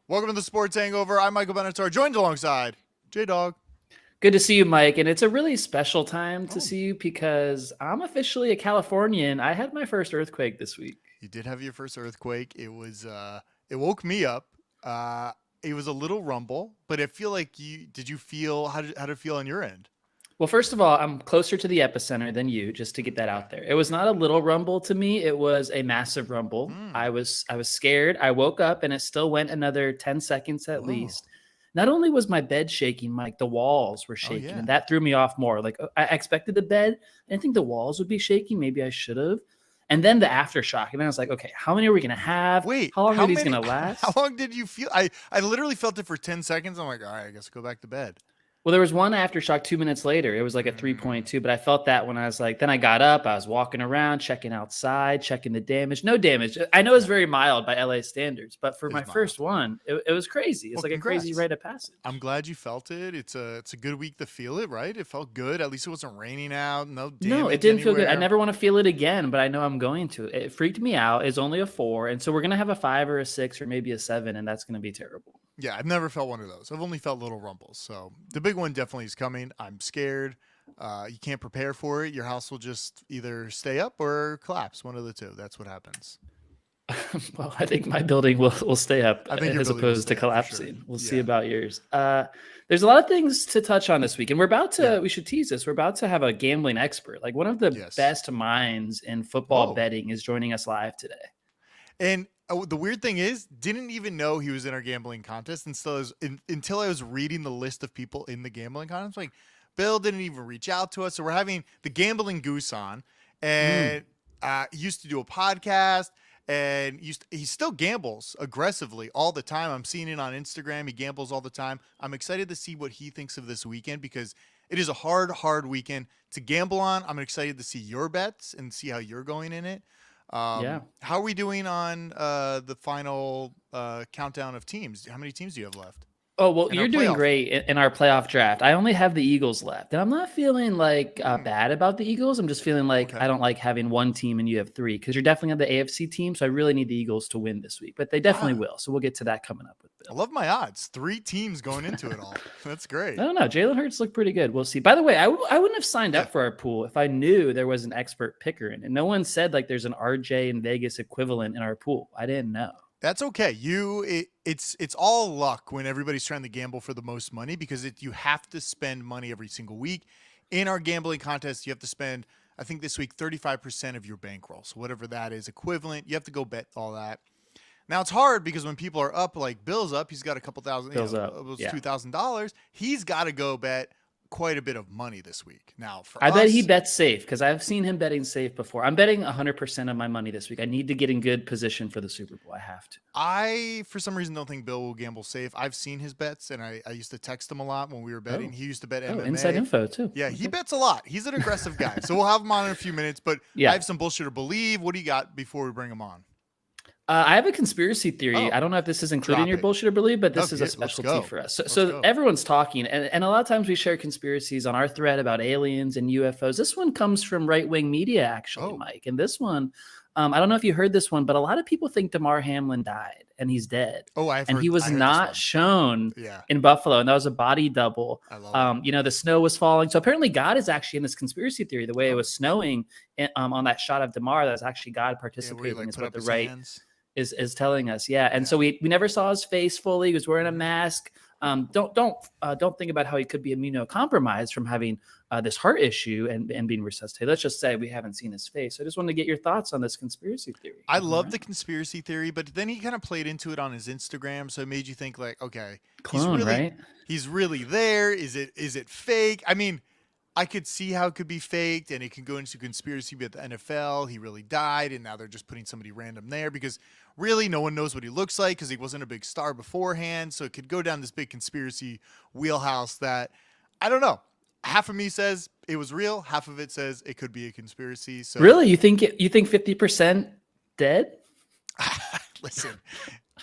Welcome to the Sports Hangover. I'm Michael Benatar, joined alongside J-Dog. Good to see you, Mike. And it's a really special time to Oh, see you because I'm officially a Californian. I had my first earthquake this week. you did have your first earthquake. It woke me up. Uh, it was a little rumble, but I feel like you feel how did it feel on your end? Well, first of all, I'm closer to the epicenter than you, just to get that Okay. out there. It was not a little rumble to me, it was a massive rumble. Hmm. I was scared. I woke up and it still went another 10 seconds at Whoa. least. Not only was my bed shaking, Mike, the walls were Oh shaking, yeah. and that threw me off more. Like I expected the bed. I didn't think the walls would be shaking. Maybe I should have. And then the aftershock. And then I was like, okay, how many are we gonna have? Wait, How long how are these many? gonna How last? long did you feel? I literally felt it for 10 seconds. I'm like, all right, I guess I'll go back to bed. Well, there was one aftershock 2 minutes later. It was like a Mm, 3.2, but I felt that when I was like, then I got up, I was walking around, checking outside, checking the damage. No damage. I know it's yeah, very mild by LA standards, but for my it's mild. first one, it was crazy. It's Well, like a crazy congrats. rite of passage. I'm glad you felt it. It's a good week to feel it, right? It felt good. At least it wasn't raining out. No No, it damage didn't feel good. I anywhere. never want to feel it again, but I know I'm going to. It freaked me out. It's only a 4, and so we're gonna have a 5 or a 6 or maybe a 7, and that's gonna be terrible. Yeah, I've never felt one of those. I've only felt little rumbles. So the big one definitely is coming. I'm scared. You can't prepare for it. Your house will just either stay up or collapse. One of the two. That's what happens. Well, I think my building will stay up I think your as building will opposed to stay up for sure. collapsing. We'll see Yeah. about yours. There's a lot of things to touch on this week, and Yeah. we should tease this. We're about to have a gambling expert, like one of the Yes. best minds in football Whoa. betting, is joining us live today. And the weird thing is, didn't even know he was in our gambling contest until I was reading the list of people in the gambling contest. Like, Bill didn't even reach out to us. So we're having the gambling goose on, Mm. and he used to do a podcast, and he still gambles aggressively all the time. I'm seeing it on Instagram. He gambles all the time. I'm excited to see what he thinks of this weekend because it is a hard weekend to gamble on. I'm excited to see your bets and see how you're going in it. Yeah. How are we doing on the final countdown of teams? How many teams do you have left Oh, well, in our you're doing playoff? great in our playoff draft. I only have the Eagles left, and I'm not feeling like Hmm. bad about the Eagles. I'm just feeling like Okay. I don't like having one team and you have three because you're definitely on the AFC team. So I really need the Eagles to win this week, but they definitely Ah, will. So we'll get to that coming up with I Bill. love my odds. Three teams going into it all. That's I great. don't know. Jalen Hurts looked pretty good. We'll see. By the way, I wouldn't have signed Yeah. up for our pool if I knew there was an expert picker in it. No one said like there's an RJ in Vegas equivalent in our pool. I didn't know. That's okay. It's all luck when everybody's trying to gamble for the most money because you have to spend money every single week. In our gambling contest, you have to spend, I think this week, 35% of your bankroll. So whatever that is equivalent, you have to go bet all that. Now it's hard because when people are up, like Bill's up, he's got a couple thousand, Bills up. it was Yeah. $2,000. He's got to go bet quite a bit of money this week. Now for I bet he us, bets safe because I've seen him betting safe before. I'm betting 100% of my money this week. I need to get in good position for the Super Bowl. I have to. I for some reason don't think Bill will gamble safe. I've seen his bets, and I used to text him a lot when we were betting. Oh, He used to bet oh, inside MMA. info too. Yeah, he Okay. bets a lot. He's an aggressive guy. So we'll have him on in a few minutes. But I Yeah. have some bullshit to believe. What do you got before we bring him on? I have a conspiracy theory. Oh, I don't know if this is included in drop your it. bullshit or believe, but No, this is a let's specialty go. for us. So, Let's so go. everyone's talking, and a lot of times we share conspiracies on our thread about aliens and UFOs. This one comes from right wing media, actually, Oh, Mike. And this one, I don't know if you heard this one, but a lot of people think Damar Hamlin died and he's dead. oh, And he I was heard this not one. shown Yeah, in Buffalo, and that was a body double. I love it. The snow was falling. So apparently, God is actually in this conspiracy theory. The way it Oh, was snowing on that shot of Damar, that's actually God yeah, where he participating, like is put what up the his right hands. is telling us. Yeah, and Yeah. so we never saw his face fully. He was wearing a Mhm. mask. Don't think about how he could be immunocompromised from having this heart issue and being resuscitated. Let's just say we haven't seen his face. So I just wanted to get your thoughts on this conspiracy theory. I All love right. the conspiracy theory, but then he kind of played into it on his Instagram, so it made you think like, okay, he's Clone, really right? he's really there. Is it fake? I mean, I could see how it could be faked, and it can go into conspiracy with the NFL. He really died, and now they're just putting somebody random there because really no one knows what he looks like because he wasn't a big star beforehand. So it could go down this big conspiracy wheelhouse that I don't know. Half of me says it was real. Half of it says it could be a conspiracy. So Really, you think 50% dead? listen,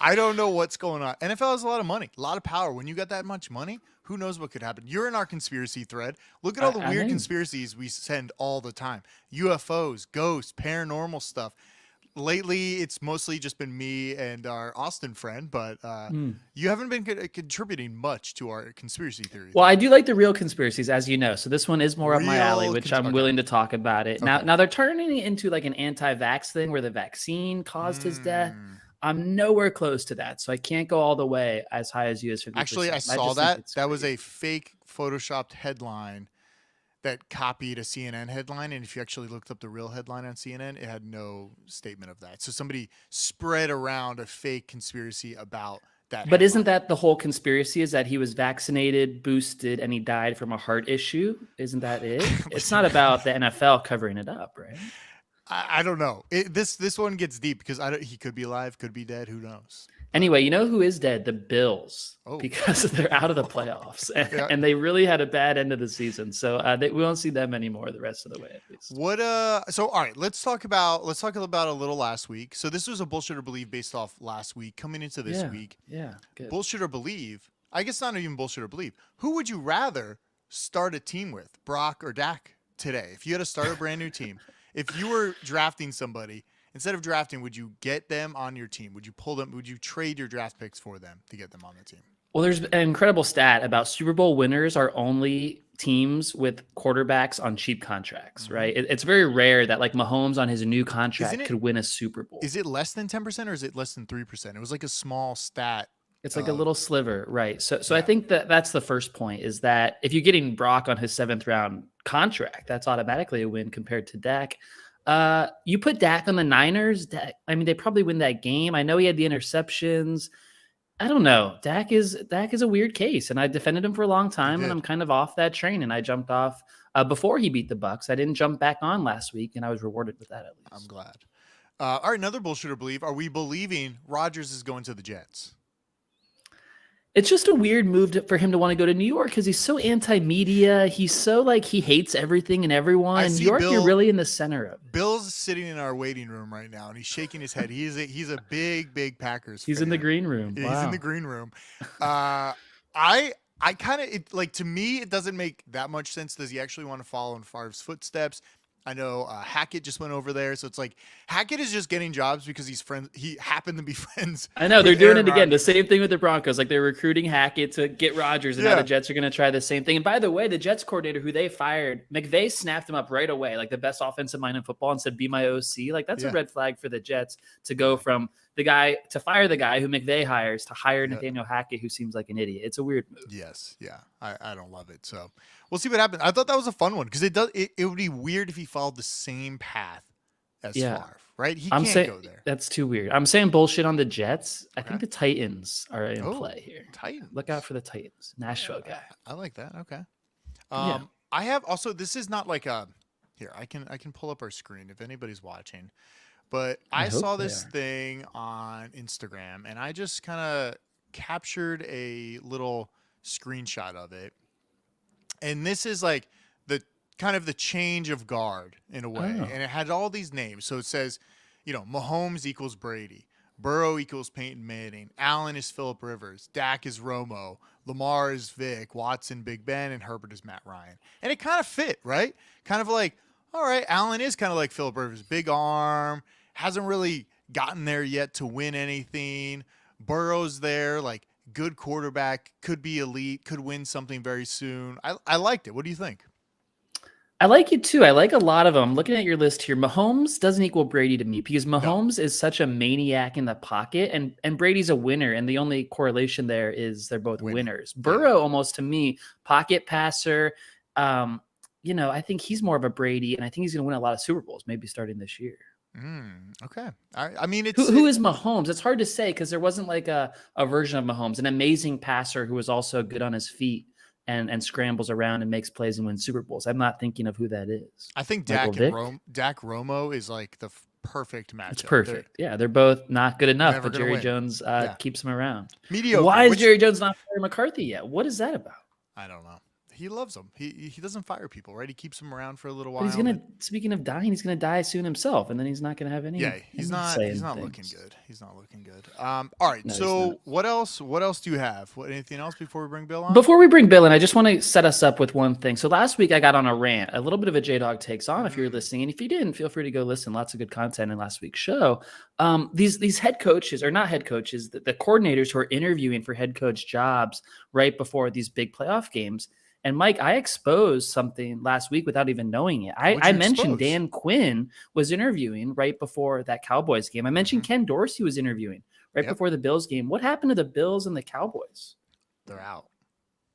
I don't know what's going on. NFL has a lot of money, a lot of power. When you got that much money, who knows what could happen? You're in our conspiracy thread. Look at all the I'm weird in. conspiracies we send all the time: UFOs, ghosts, paranormal stuff. lately it's mostly just been me and our Austin friend, but Mm. you haven't been contributing much to our conspiracy theory Well, thing. I do like the real conspiracies, as you know. So this one is more up my alley, which I'm Okay. willing to talk about it. Now, Okay. now they're turning it into like an anti-vax thing where the vaccine caused his death. Mm. I'm nowhere close to that, so I can't go all the way as high as you as 50%. Actually, I saw just think that. it's That was crazy. a fake photoshopped headline that copied a CNN headline, and if you actually looked up the real headline on CNN, it had no statement of that. So somebody spread around a fake conspiracy about that But headline. isn't that the whole conspiracy? Is that he was vaccinated, boosted, and he died from a heart issue? Isn't that it? It's Listen, not about the NFL covering it up, right? I don't know. This one gets deep because he could be alive, could be dead. Who knows? But, Anyway, you know who is dead? The Bills, oh, because they're out of the playoffs, Yeah. and they really had a bad end of the season. So we won't see them anymore the rest of the way, at least. What so all right, let's talk about a little last week. So this was a bullshit or believe based off last week coming into this week. Yeah, good. Bullshit or believe. I guess not even bullshit or believe. Who would you rather start a team with, Brock or Dak today? If you had to start a brand new team, if you were drafting somebody, instead of drafting, would you get them on your team? Would you pull them? Would you trade your draft picks for them to get them on the team? Well, there's an incredible stat about Super Bowl winners are only teams with quarterbacks on cheap contracts, right? It's very rare that like Mahomes on his new contract could win a Super Bowl. Is it less than 10% or is it less than 3%? It was like a small stat. It's like a little sliver, right? So I think that's the first point is that if you're getting Brock on his 7th round contract, that's automatically a win compared to Dak. You put Dak on the Niners, I mean, they probably win that game. I know he had the interceptions. I don't know. Dak is a weird case, and I defended him for a long time, and I'm kind of off that train. And I jumped off before he beat the Bucks. I didn't jump back on last week, and I was rewarded with that at least. I'm glad. All right, another bullshit or believe. Are we believing Rodgers is going to the Jets? It's just a weird move for him to want to go to New York because he's so anti-media. He's so like he hates everything and everyone. In New York, you're really in the center of it. Bill's sitting in our waiting room right now, and he's shaking his head. He's a big Packers fan. He's in the green room. Yeah, wow. He's in the green room. I kind of like to me it doesn't make that much sense. Does he actually want to follow in Favre's footsteps? I know Hackett just went over there, so it's like Hackett is just getting jobs because he's friends. He happened to be friends. I know they're doing it again. The same thing with the Broncos. Like they're recruiting Hackett to get Rodgers, and now the Jets are going to try the same thing. And by the way, the Jets coordinator who they fired, McVay snapped him up right away, like the best offensive mind in football, and said, "Be my OC." Like that's a red flag for the Jets to go from the guy to fire the guy who McVay hires to hire Nathaniel Hackett, who seemes like an idiot. It's a weird move. Yes, yeah, I don't love it. So we'll see what happens. I thought that was a fun one because it would be weird if he followed the same path as Favre, right? He can't go there. That's too weird. I'm saying bullshit on the Jets. I think the Titans are in play here. Titans. Look out for the Titans. Nashville guy. I like that. Okay. I have also. This is not like a. Here, I can pull up our screen if anybody's watching. But I saw this thing on Instagram, and I just kind of captured a little screenshot of it. And this is like the kind of the change of guard in a way. And it had all these names. So it says, Mahomes equals Brady. Burrow equals Peyton Manning. Allen is Phillip Rivers. Dak is Romo. Lamar is Vic. Watson, Big Ben. And Herbert is Matt Ryan. And it kind of fit, right? Kind of like, all right, Allen is kind of like Phillip Rivers. Big arm. Hasn't really gotten there yet to win anything. Burrow's there, like good quarterback, could be elite, could win something very soon. I liked it. What do you think? I like it too. I like a lot of them. Looking at your list here, Mahomes doesn't equal Brady to me because Mahomes is such a maniac in the pocket, and Brady's a winner, and the only correlation there is they're both winners. Burrow almost to me, pocket passer. I think he's more of a Brady, and I think he's going to win a lot of Super Bowls, maybe starting this year. Okay. I mean, who is Mahomes? It's hard to say because there wasn't like a version of Mahomes, an amazing passer who was also good on his feet and scrambles around and makes plays and wins Super Bowls. I'm not thinking of who that is. I think Dak Romo is like the perfect matchup. It's perfect. They're both not good enough, but Jerry Jones keeps them around. Mediocre. Why is Jerry Jones not firing McCarthy yet? What is that about? I don't know. he loves them. He doesn't fire people, right? He keeps them around for a little But he's while. gonna. Speaking of dying, he's gonna die soon himself, and then he's not gonna have Yeah, any say he's in not looking things. good. He's not looking good. All right. No, he's not. So what else? What else do you have? Anything else before we bring Bill on? Before we bring Bill in, I just want to set us up with one thing. So last week I got on a rant, a little bit of a J Dog takes on. If you're listening, and if you didn't, feel free to go listen. Lots of good content in last week's show. These head coaches, or not head coaches, the coordinators who are interviewing for head coach jobs right before these big playoff games. And Mike, I exposed something last week without even knowing it. I mentioned expose? Dan Quinn was interviewing right before that Cowboys game. I mentioned Ken Dorsey was interviewing right before the Bills game. What happened to the Bills and the Cowboys? They're out.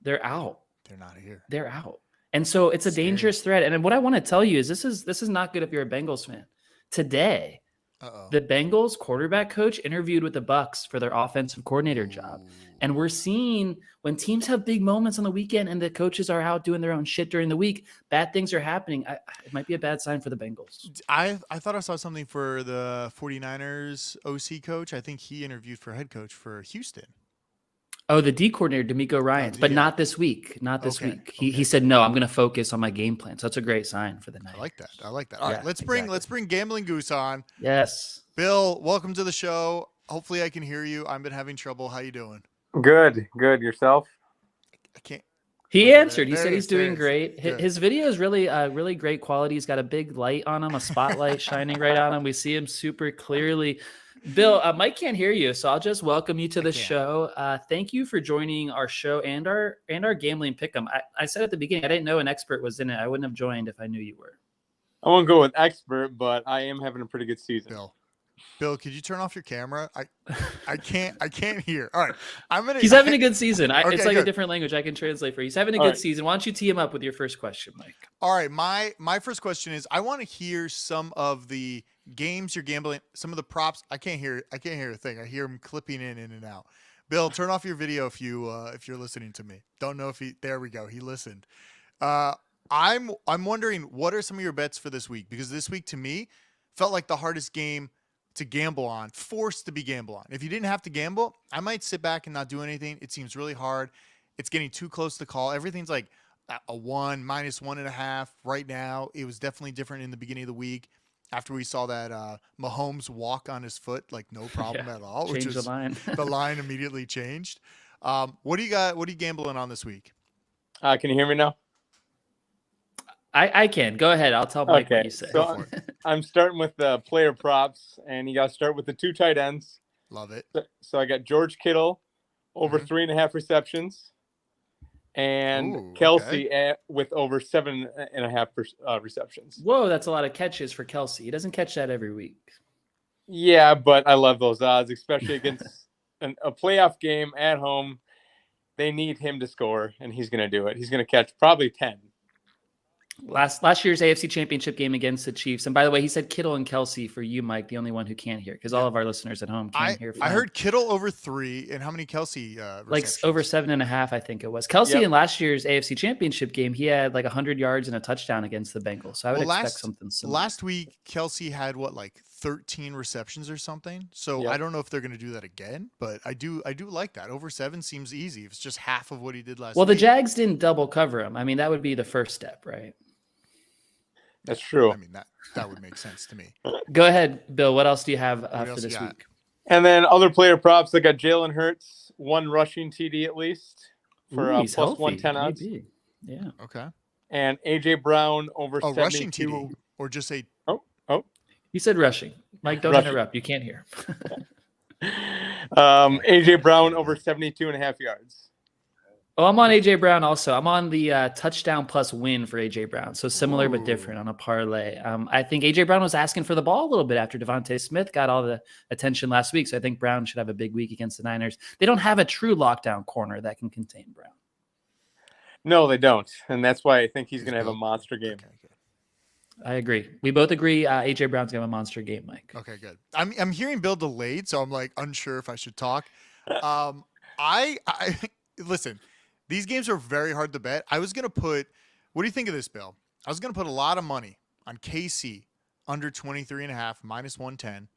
They're out. They're not here. They're out. And so it's a dangerous threat. And what I want to tell you is this is not good if you're a Bengals fan. Today, the Bengals quarterback coach interviewed with the Bucks for their offensive coordinator job. And we're seeing when teams have big moments on the weekend and the coaches are out doing their own shit during the week, bad things are happening. It might be a bad sign for the Bengals. I thought I saw something for the 49ers OC coach. I think he interviewed for head coach for Houston. Oh, the D coordinator, D'Amico Ryans, but not this week. Not this week. He said, no, I'm going to focus on my game plan. So that's a great sign for the night. I like that. All right, let's bring Gambling Goose on. Yes. Bill, welcome to the show. Hopefully I can hear you. I've been having trouble. How you doing? Good. Yourself? I can't. He answered. He said he's doing great. His video is really great quality. He's got a big light on him, a spotlight shining right on him. We see him super clearly. Bill, Mike can't hear you, so I'll just welcome you to the show. Thank you for joining our show and our gambling pick'em. I said at the beginning I didn't know an expert was in it. I wouldn't have joined if I knew you were. I won't go with expert, but I am having a pretty good season. Bill, could you turn off your camera? I can't hear. All right, He's having a good season. It's like good. a different language I can translate for you. He's having a good season. Why don't you tee him up with your first question, Mike? All right, my first question is I want to hear some of the games you're gambling, some of the props. I can't hear a thing. I hear him clipping in and out. Bill, turn off your video if you're listening to me. Don't know if there we go. He listened. I'm wondering what are some of your bets for this week, because this week to me felt like the hardest game to gamble on, forced to be gamble on. If you didn't have to gamble, I might sit back and not do anything. It seems really hard. It's getting too close to call. Everything's like a 1, -1.5 right now. It was definitely different in the beginning of the week after we saw that Mahomes walk on his foot, like no problem at all, which is the line. the line immediately changed. What do you got? What are you gambling on this week? Can you hear me now? I can. Go ahead. I'll tell Mike what you say. So I'm starting with the player props, and you got to start with the 2 tight ends. Love it. So I got George Kittle over 3.5 receptions, and Kelsey with over 7.5 receptions. Whoa, that's a lot of catches for Kelsey. He doesn't catch that every week. Yeah, but I love those odds, especially against a playoff game at home. They need him to score, and he's going to do it. He's going to catch probably 10. Last year's AFC Championship game against the Chiefs. And by the way, he said Kittle and Kelsey for you, Mike, the only one who can't hear, because all of our listeners at home can't hear. I heard Kittle over 3, and how many Kelsey? Like over 7.5, I think it was. Kelsey in last year's AFC Championship game, he had like 100 yards and a touchdown against the Bengals. So I would expect something similar. Last week, Kelsey had like 13 receptions or something. So I don't know if they're going to do that again, but I do like that. Over 7 seems easy. It's just half of what he did last week. Well, the Jags didn't double cover him. I mean, that would be the first step, right? That's true. I mean, that would make sense to me. Go ahead, Bill. What else do you have for this week? And then other player props, I got Jalen Hurts, 1 rushing TD at least for plus healthy. 110 odds. Maybe. Yeah. Okay. And AJ Brown over 72. Rushing TD or just a. Oh. He said rushing. Mike, don't interrupt. You can't hear. AJ Brown over 72.5 yards. Oh, I'm on AJ Brown also. I'm on the touchdown plus win for AJ Brown. So similar but different on a parlay. I think AJ Brown was asking for the ball a little bit after Devontae Smith got all the attention last week. So I think Brown should have a big week against the Niners. They don't have a true lockdown corner that can contain Brown. No, they don't. And that's why I think he's going to have a monster game. Okay, good. I agree. We both agree AJ Brown's going to have a monster game, Mike. Okay, good. I'm hearing Bill delayed, so I'm like unsure if I should talk. I listen. These games are very hard to bet. I was going to put – what do you think of this, Bill? I was going to put a lot of money on KC under 23.5, -110.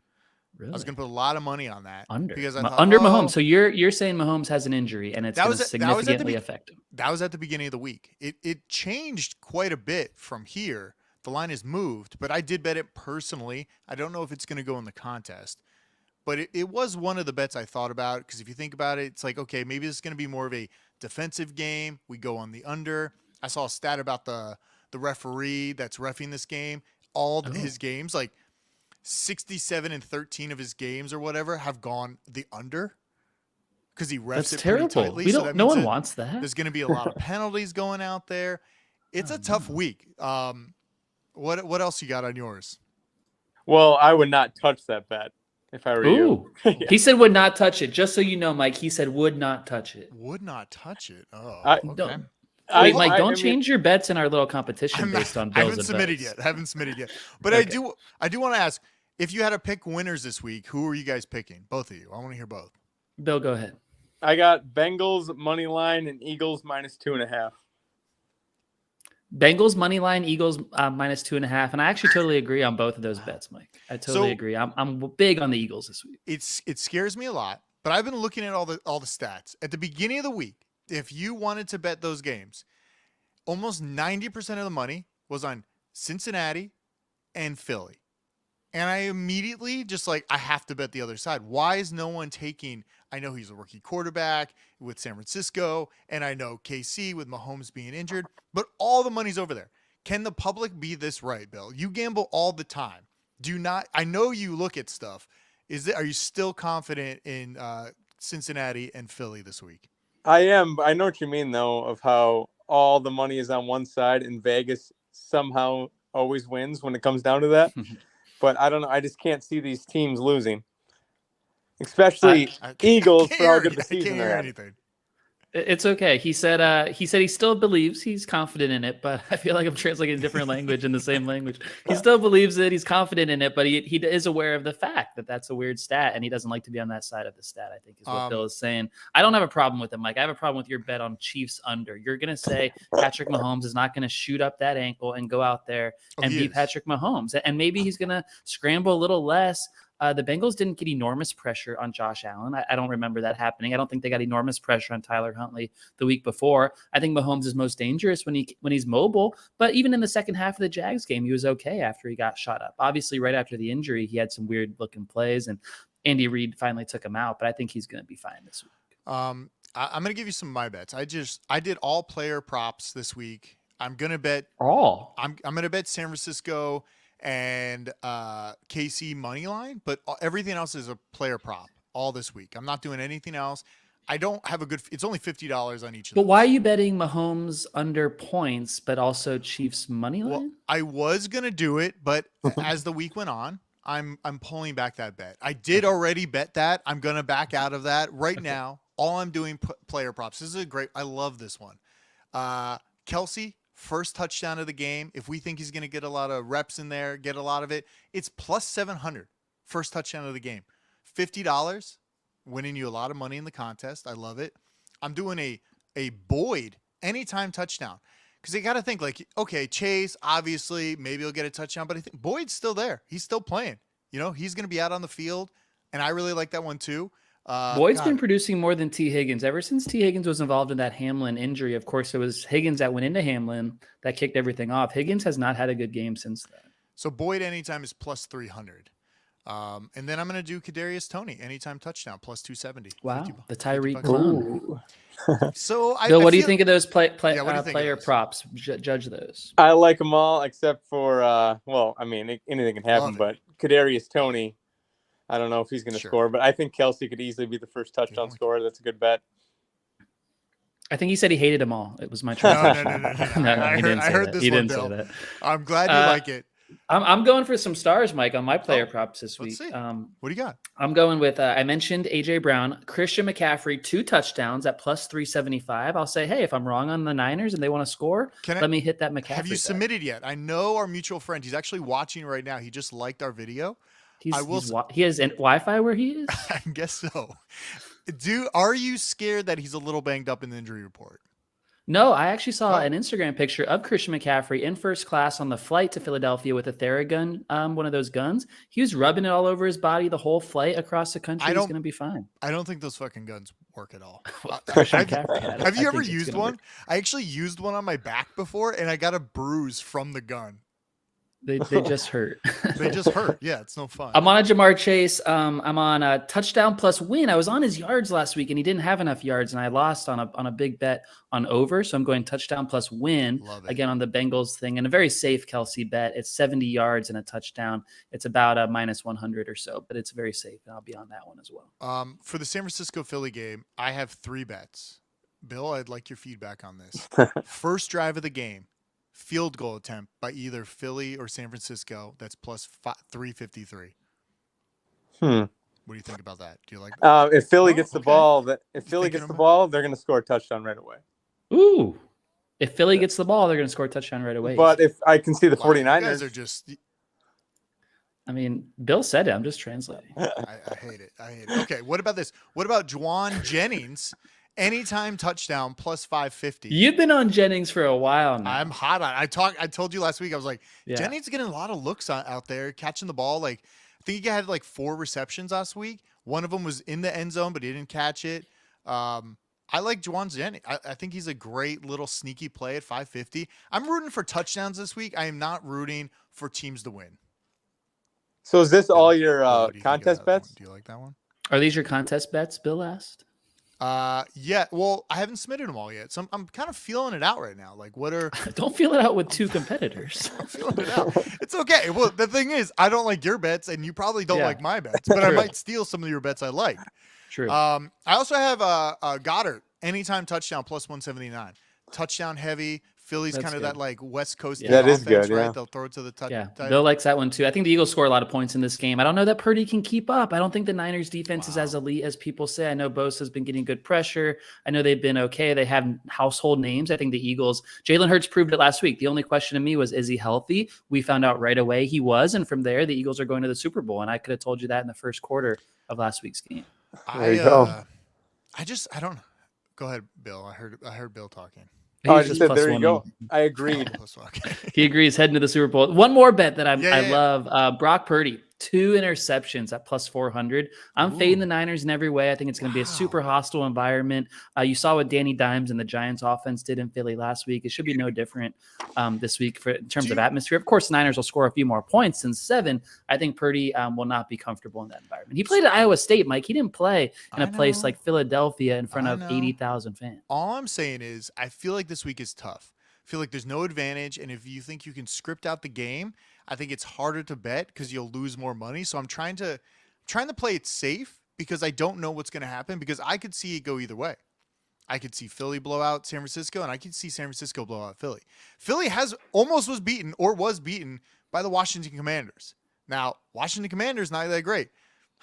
Really? I was going to put a lot of money on that Under because I thought, under Mahomes. So you're saying Mahomes has an injury and it's that going was to that was at significantly the affect him. that was at the beginning of the week. It changed quite a bit from here. The line has moved, but I did bet it personally. I don't know if it's going to go in the contest, but it was one of the bets I thought about because if you think about it, it's like, okay, maybe this is going to be more of a defensive game. We go on the under. I saw a stat about the referee that's reffing this game. All his games, like 67 and 13 of his games or whatever, have gone the under because he refs That's it terrible. pretty tightly. We So don't. that No means one that wants that. there's going to be a lot of penalties going out there. It's a tough week. What else you got on yours? Well, I would not touch that bet if I were you. Ooh, he said would not touch it. Just so you know, Mike, he said would not touch it. Would not touch it. Oh, I- okay. Don't, wait, Mike, don't I mean, change your bets in our little competition based on I Bill's haven't submitted advice. yet. Haven't submitted yet. But Okay. I do want to ask if you had to pick winners this week. Who are you guys picking? Both of you. I want to hear both. Bill, go ahead. I got Bengals money line and Eagles -2.5. Bengals money line, Eagles -2.5, and I actually totally agree on both of those bets, Mike. I totally agree. I'm big on the Eagles this week. It scares me a lot, but I've been looking at all the stats at the beginning of the week. If you wanted to bet those games, almost 90% of the money was on Cincinnati and Philly. And I immediately just like, I have to bet the other side. Why is no one taking, I know he's a rookie quarterback with San Francisco, and I know KC with Mahomes being injured, but all the money's over there. Can the public be this right, Bill? You gamble all the time. Do not, I know you look at stuff. Are you still confident in Cincinnati and Philly this week? I am. I know what you mean, though, of how all the money is on one side and Vegas somehow always wins when it comes down to that. But I don't know. I just can't see these teams losing, especially Eagles for how good the season they're having. It's okay. He said he still believes, he's confident in it, but I feel like I'm translating a different language in the same language. He still believes it. He's confident in it, but he is aware of the fact that that's a weird stat, and he doesn't like to be on that side of the stat, I think is what Bill is saying. I don't have a problem with it, Mike. I have a problem with your bet on Chiefs under. You're going to say Patrick Mahomes is not going to shoot up that ankle and go out there and beat Patrick Mahomes. And maybe he's going to scramble a little less. The Bengals didn't get enormous pressure on Josh Allen. I don't remember that happening. I don't think they got enormous pressure on Tyler Huntley the week before. I think Mahomes is most dangerous when he's mobile. But even in the second half of the Jags game, he was okay after he got shot up. Obviously, right after the injury, he had some weird looking plays, and Andy Reid finally took him out. But I think he's going to be fine this week. I'm going to give you some of my bets. I did all player props this week. I'm going to bet all. I'm going to bet San Francisco and KC money line, but everything else is a player prop all this week. I'm not doing anything else. I don't have a good. It's only $50 on each of them. But why are you betting Mahomes under points, but also Chiefs money line? Well, I was gonna do it, but as the week went on, I'm pulling back that bet. I did already bet that. I'm gonna back out of that right now. All I'm doing player props. This is a great. I love this one. Kelsey. First touchdown of the game. If we think he's going to get a lot of reps in there, get a lot of it, it's plus 700. First touchdown of the game. $50, winning you a lot of money in the contest. I love it. I'm doing a Boyd anytime touchdown. Because you got to think like, okay, Chase, obviously, maybe he'll get a touchdown, but I think Boyd's still there. He's still playing. You know, he's going to be out on the field, and I really like that one too. Boyd's been producing more than T. Higgins. Ever since T. Higgins was involved in that Hamlin injury, of course, it was Higgins that went into Hamlin that kicked everything off. Higgins has not had a good game since then. So Boyd anytime is plus 300. And then I'm going to do Kadarius Toney anytime touchdown plus 270. Wow, the Tyreek clone. So Bill, what do you think of those player of props? Judge those. I like them all except for well, I mean, anything can happen, but Kadarius Toney. I don't know if he's going to score, but I think Kelsey could easily be the first touchdown scorer. That's a good bet. I think he said he hated them all. It was my choice. No. I heard this one, Bill. I'm glad you like it. I'm going for some stars, Mike, on my player props this week. Let's see. What do you got? I'm going with, I mentioned A.J. Brown, Christian McCaffrey, 2 touchdowns at plus 375. I'll say, hey, if I'm wrong on the Niners and they want to score, let me hit that McCaffrey. Have you submitted yet? I know our mutual friend. He's actually watching right now. He just liked our video. He has Wi-Fi where he is? I guess so. Are you scared that he's a little banged up in the injury report? No, I actually saw Oh. an Instagram picture of Christian McCaffrey in first class on the flight to Philadelphia with a Theragun, one of those guns. He was rubbing it all over his body the whole flight across the country. He's going to be fine. I don't think those fucking guns work at all. Well, Christian Have, McCaffrey had it. have I you ever think it's used gonna one? work. I actually used one on my back before, and I got a bruise from the gun. They just hurt. They just hurt. Yeah, it's no fun. I'm on a Jamar Chase. I'm on a touchdown plus win. I was on his yards last week, and he didn't have enough yards, and I lost on a big bet on over. So I'm going touchdown plus win again on the Bengals thing, and a very safe Kelsey bet. It's 70 yards and a touchdown. It's about a minus 100 or so, but it's very safe, and I'll be on that one as well. For the San Francisco Philly game, I have 3 bets. Bill, I'd like your feedback on this. First drive of the game. Field goal attempt by either Philly or San Francisco. That's plus 353. What do you think about that? Do you like that? If Philly gets the ball, they're going to score a touchdown right away. Ooh. If Philly gets the ball, they're going to score a touchdown right away. But if I can see the 49ers. You guys are just... I mean, Bill said it. I'm just translating. I hate it. I hate it. Okay, what about this? What about Juwan Jennings? Anytime touchdown plus 550. You've been on Jennings for a while now. I'm hot on. I told you last week. I was like, Jennings getting a lot of looks out there, catching the ball. Like, I think he had like 4 receptions last week. One of them was in the end zone, but he didn't catch it. I like Juwan Jennings. I think he's a great little sneaky play at 550. I'm rooting for touchdowns this week. I am not rooting for teams to win. So is this all your contest bets? Do you like that one? Are these your contest bets? Bill asked. Yeah. Well, I haven't submitted them all yet, so I'm kind of feeling it out right now. Like, what are? Don't feel it out with 2 competitors. I'm feeling it out. It's okay. Well, the thing is, I don't like your bets, and you probably don't like my bets, but I might steal some of your bets I like. True. I also have Goddard anytime touchdown plus 179. Touchdown heavy. Philly's That's kind of good. that like West Coast That is offense, good, right? yeah. They'll throw it to the touch. Yeah, Bill likes that one too. I think the Eagles score a lot of points in this game. I don't know that Purdy can keep up. I don't think the Niners defense is as elite as people say. I know Bosa's been getting good pressure. I know they've been okay. They have household names. I think the Eagles, Jalen Hurts proved it last week. The only question to me was, is he healthy? We found out right away he was. And from there, the Eagles are going to the Super Bowl. And I could have told you that in the first quarter of last week's game. There you go. I don't. Go ahead, Bill. I heard Bill talking. I just said, there you go. I agreed. He agrees, heading to the Super Bowl. One more bet that I love, Brock Purdy. 2 interceptions at plus 400. I'm fading the Niners in every way. I think it's going to be a super hostile environment. You saw what Danny Dimes and the Giants offense did in Philly last week. It should be no different this week in terms of atmosphere. Of course, the Niners will score a few more points than 7. I think Purdy will not be comfortable in that environment. He played at Iowa State, Mike. He didn't play in a place like Philadelphia in front of 80,000 fans. All I'm saying is I feel like this week is tough. I feel like there's no advantage, and if you think you can script out the game, I think it's harder to bet because you'll lose more money. So I'm trying to play it safe because I don't know what's going to happen, because I could see it go either way. I could see Philly blow out San Francisco, and I could see San Francisco blow out Philly. Philly was beaten by the Washington Commanders. Now, Washington Commanders, not that great.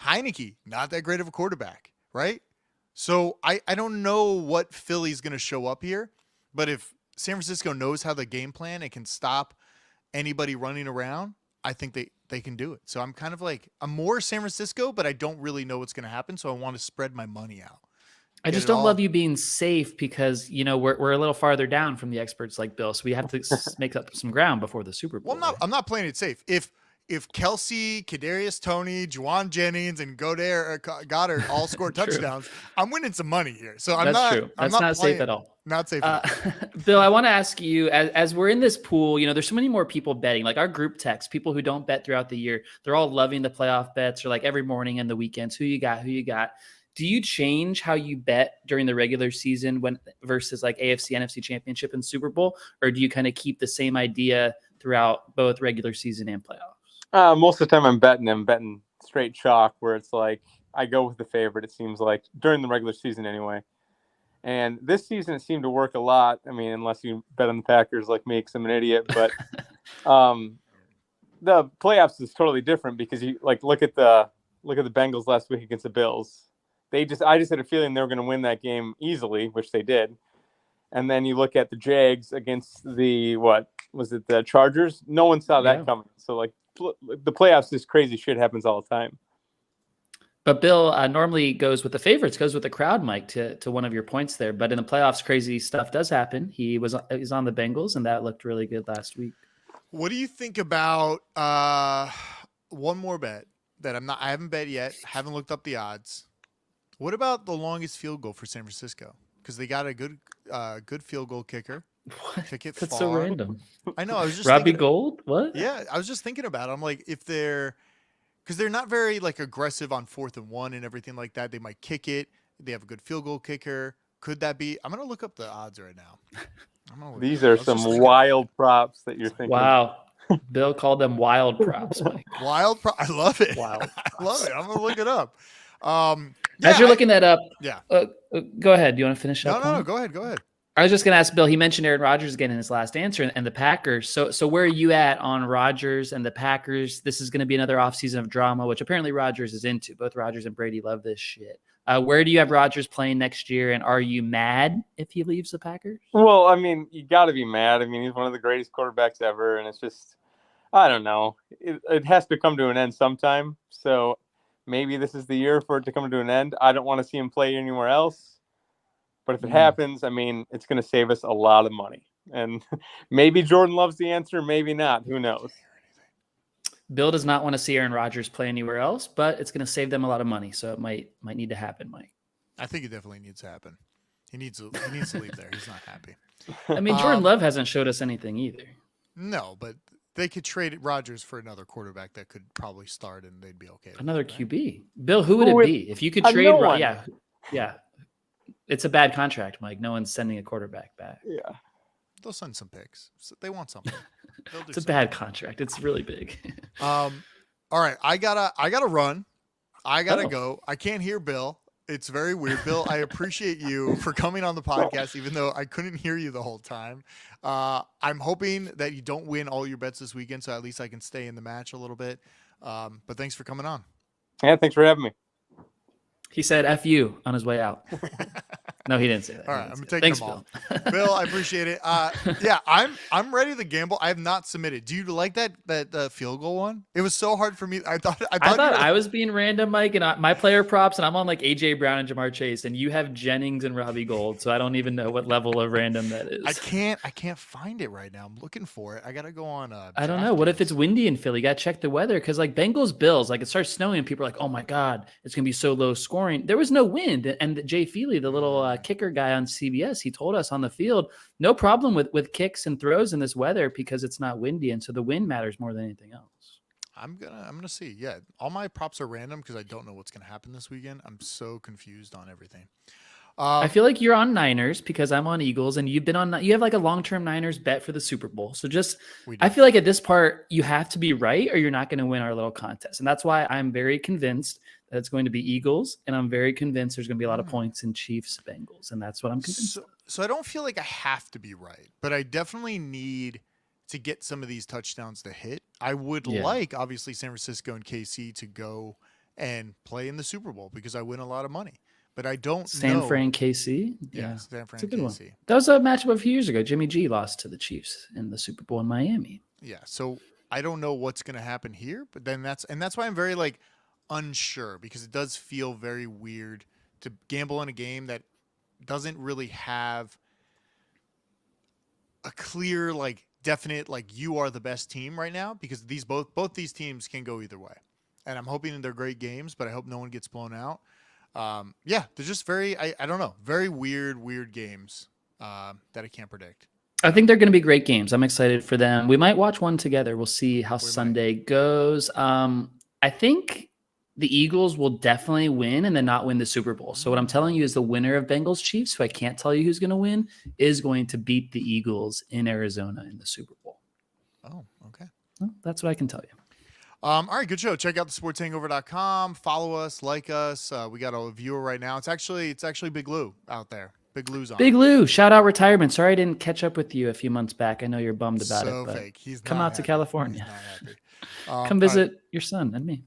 Heineke, not that great of a quarterback, right? So I don't know what Philly's going to show up here, but if San Francisco knows how the game plan and can stop anybody running around, I think they can do it. So I'm kind of like, I'm more San Francisco, but I don't really know what's going to happen, so I want to spread my money out. I just don't love you being safe because, we're a little farther down from the experts like Bill, so we have to make up some ground before the Super Bowl. Well, I'm not playing it safe. If Kelsey, Kadarius Toney, Juwan Jennings, and Goddard all score touchdowns, I'm winning some money here. So That's true. That's not safe at all. Not safe. Bill, I want to ask you, as we're in this pool, there's so many more people betting, like our group text, people who don't bet throughout the year. They're all loving the playoff bets, or like every morning and the weekends. Who you got? Do you change how you bet during the regular season versus like AFC, NFC Championship, and Super Bowl? Or do you kind of keep the same idea throughout both regular season and playoffs? Most of the time I'm betting straight chalk, where it's like I go with the favorite, it seems like, during the regular season anyway. And this season it seemed to work a lot. I mean, unless you bet on the Packers like me, 'cause I'm an idiot. But the playoffs is totally different, because you look at the Bengals last week against the Bills. I just had a feeling they were going to win that game easily, which they did. And then you look at the Jags against the Chargers. No one saw that coming. So the playoffs, this crazy shit happens all the time. But Bill normally goes with the favorites, goes with the crowd, Mike, to one of your points there. But in the playoffs, crazy stuff does happen. He's on the Bengals, and that looked really good last week. What do you think about one more bet that I haven't bet yet, haven't looked up the odds. What about the longest field goal for San Francisco? Because they got a good field goal kicker. What? Kick it That's far. so random. I know. I was just Robbie thinking, Gold? What? Yeah, I was just thinking about it. I'm like, if they're because they're not very like aggressive on 4th and 1 and everything like that. They might kick it. They have a good field goal kicker. Could that be? I'm gonna look up the odds right now. These are some wild props that you're thinking. Wow. Bill called them wild props, Mike. I love it. Wild I love it. I'm gonna look it up. As you're looking that up, yeah. Go ahead. Do you want to finish up? No. Go ahead. I was just going to ask Bill. He mentioned Aaron Rodgers again in his last answer and the Packers. So where are you at on Rodgers and the Packers? This is going to be another offseason of drama, which apparently Rodgers is into. Both Rodgers and Brady love this shit. Where do you have Rodgers playing next year? And are you mad if he leaves the Packers? Well, I mean, you got to be mad. I mean, he's one of the greatest quarterbacks ever. And it's just, I don't know. It has to come to an end sometime. So maybe this is the year for it to come to an end. I don't want to see him play anywhere else. But if it happens, I mean, it's going to save us a lot of money. And maybe Jordan Love's the answer, maybe not. Who knows? Bill does not want to see Aaron Rodgers play anywhere else, but it's going to save them a lot of money. So it might need to happen, Mike. I think it definitely needs to happen. He needs to leave there. He's not happy. I mean, Jordan Love hasn't showed us anything either. No, but they could trade Rodgers for another quarterback that could probably start, and they'd be okay. Another it, right? QB. Bill, who would it be if you could trade? No Yeah. It's a bad contract, Mike. No one's sending a quarterback back. Yeah. They'll send some picks. They want something. It's a bad contract. It's really big. All right. I gotta run. I gotta go. I can't hear Bill. It's very weird. Bill, I appreciate you for coming on the podcast, even though I couldn't hear you the whole time. I'm hoping that you don't win all your bets this weekend, so at least I can stay in the match a little bit. But thanks for coming on. Yeah, thanks for having me. He said F you on his way out. No, he didn't say that. All right, I'm gonna take them all. Bill, I appreciate it. Yeah, I'm ready to gamble. I have not submitted. Do you like that field goal one? It was so hard for me. I thought I was being random, Mike, and my player props, and I'm on like AJ Brown and Jamar Chase, and you have Jennings and Robbie Gold, so I don't even know what level of random that is. I can't find it right now. I'm looking for it. I gotta go on. I don't know. What if it's windy in Philly? You gotta check the weather because like Bengals Bills, like it starts snowing, and people are like, "Oh my god, it's gonna be so low scoring." There was no wind, and Jay Feely, the little kicker guy on CBS, he told us on the field, no problem with kicks and throws in this weather because it's not windy, and so the wind matters more than anything else. I'm gonna see. Yeah, all my props are random because I don't know what's gonna happen this weekend. I'm so confused on everything. I feel like you're on Niners because I'm on Eagles, and you have like a long-term Niners bet for the Super Bowl. So I feel like at this part you have to be right or you're not going to win our little contest. And that's why I'm very convinced that it's going to be Eagles. And I'm very convinced there's going to be a lot of points in Chiefs Bengals. And that's what I'm convinced. So I don't feel like I have to be right, but I definitely need to get some of these touchdowns to hit. I would like obviously San Francisco and KC to go and play in the Super Bowl because I win a lot of money. But I don't know. San Fran KC? Yeah, San Fran That's a good KC. one. That was a matchup a few years ago. Jimmy G lost to the Chiefs in the Super Bowl in Miami. Yeah, so I don't know what's going to happen here, but then that's why I'm very like unsure because it does feel very weird to gamble on a game that doesn't really have a clear like definite like you are the best team right now because both these teams can go either way. And I'm hoping they're great games, but I hope no one gets blown out. They're just very, I don't know, very weird games that I can't predict. I think they're going to be great games. I'm excited for them. We might watch one together. We'll see how Sunday goes. I think the Eagles will definitely win and then not win the Super Bowl. So what I'm telling you is the winner of Bengals Chiefs, who I can't tell you who's going to win, is going to beat the Eagles in Arizona in the Super Bowl. Oh, okay. Well, that's what I can tell you. All right, good show. Check out thesportshangover.com. Follow us, like us. We got a viewer right now. It's actually Big Lou out there. Big Lou's on. Big Lou, shout out retirement. Sorry I didn't catch up with you a few months back. I know you're bummed about so it. But fake. He's come not out to happy. California. He's not happy. Come visit your son and me.